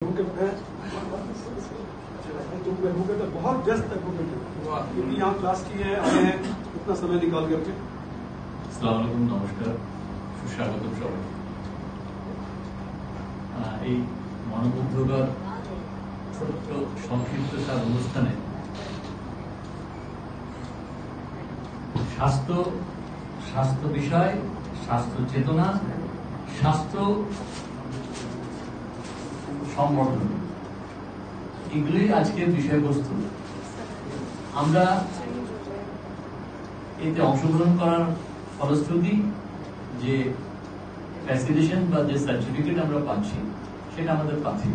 बहुत व्यस्त क्योंकि यहाँ क्लास की है आए हैं इतना समय निकाल करके। আসসালামু আলাইকুম, নমস্কার, সুস্বাগতম সবাই। এই মনোমুগ্ধকর ছোট্ট সংক্ষিপ্ত সার অনুষ্ঠানে স্বাস্থ্য বিষয়, স্বাস্থ্য চেতনা, স্বাস্থ্য সংগঠন, এগুলি আজকের বিষয়বস্তু। আমরা এতে অংশগ্রহণ করার ফলশ্রুতি যে ফ্যাসিলিটেশন বা যে সার্টিফিকেট আমরা পাচ্ছি সেটা আমাদের পাচ্ছি,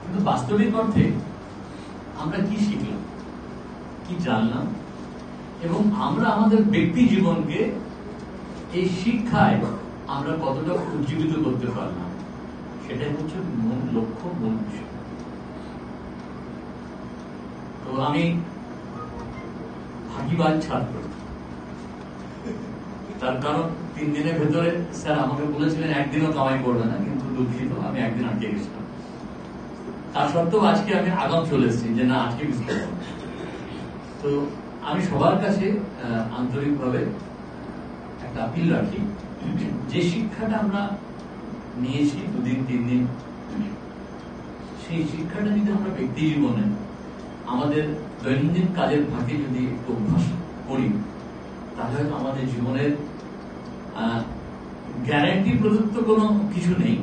কিন্তু বাস্তবিক অর্থে আমরা কি শিখলাম, কি জানলাম এবং আমরা আমাদের ব্যক্তি জীবনকে এই শিক্ষায় আমরা কতটা উজ্জীবিত করতে পারলাম, সেটাই হচ্ছে মূল লক্ষ্য, মূল বিষয়। তো আমি ভাগীবাদ ছাত্র, তার কারণ 3 দিনের ভেতরে স্যার আমাকে বলেছিলেন একদিনও কামাই করবে না, কিন্তু দুঃখিত আমি একদিন আটকে গেছিলাম। তার সত্ত্বেও আজকে আমি আগাম চলে এসেছি যে না, আজকে মিস করব। তো আমি সবার কাছে আন্তরিকভাবে একটা আপিল রাখি, যে শিক্ষাটা আমরা নিয়েছি 2 দিন 3 দিন, সেই শিক্ষাটা যদি আমরা ব্যক্তি জীবনে আমাদের দৈনন্দিন কাজের ফাঁকে যদি একটু অভ্যাস করি, তাহলে হয়তো আমাদের জীবনের গ্যারান্টি প্রদত্ত কোনো কিছু নেই,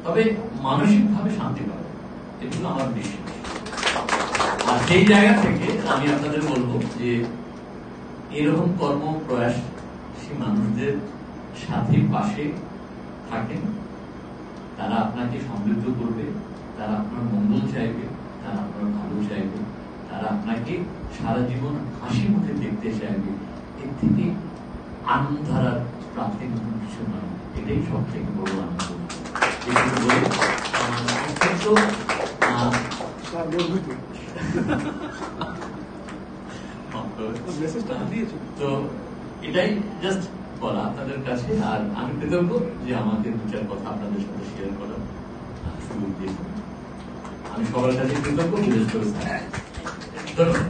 তবে মানসিকভাবে শান্তি পাবে, এটুকু আমার বিশ্বাস। আর সেই জায়গা থেকে আমি আপনাদের বলবো যে এরকম কর্ম প্রয়াসী মানুষদের সাথে পাশে থাকেন, তারা আপনাকে সমৃদ্ধ করবে, তারা আপনার মঙ্গল চাইবে, তারা আপনার ভালো চাইবে, তারা আপনাকে সারা জীবন হাসি মুখে দেখতে চাইবে। এর থেকে আনন্দ ধারার প্রাপ্তি কিছু নয়, এটাই সব থেকে বড় আনন্দ। তো এটাই জাস্ট বলা আপনাদের কাছে। আর আমি কৃতজ্ঞ যে আমাকে 2-4 কথা আপনাদের সাথে শেয়ার করার সুযোগ দিয়েছেন। আমি সবার কাছে কৃতজ্ঞ, বিশেষ করে ধন্যবাদ।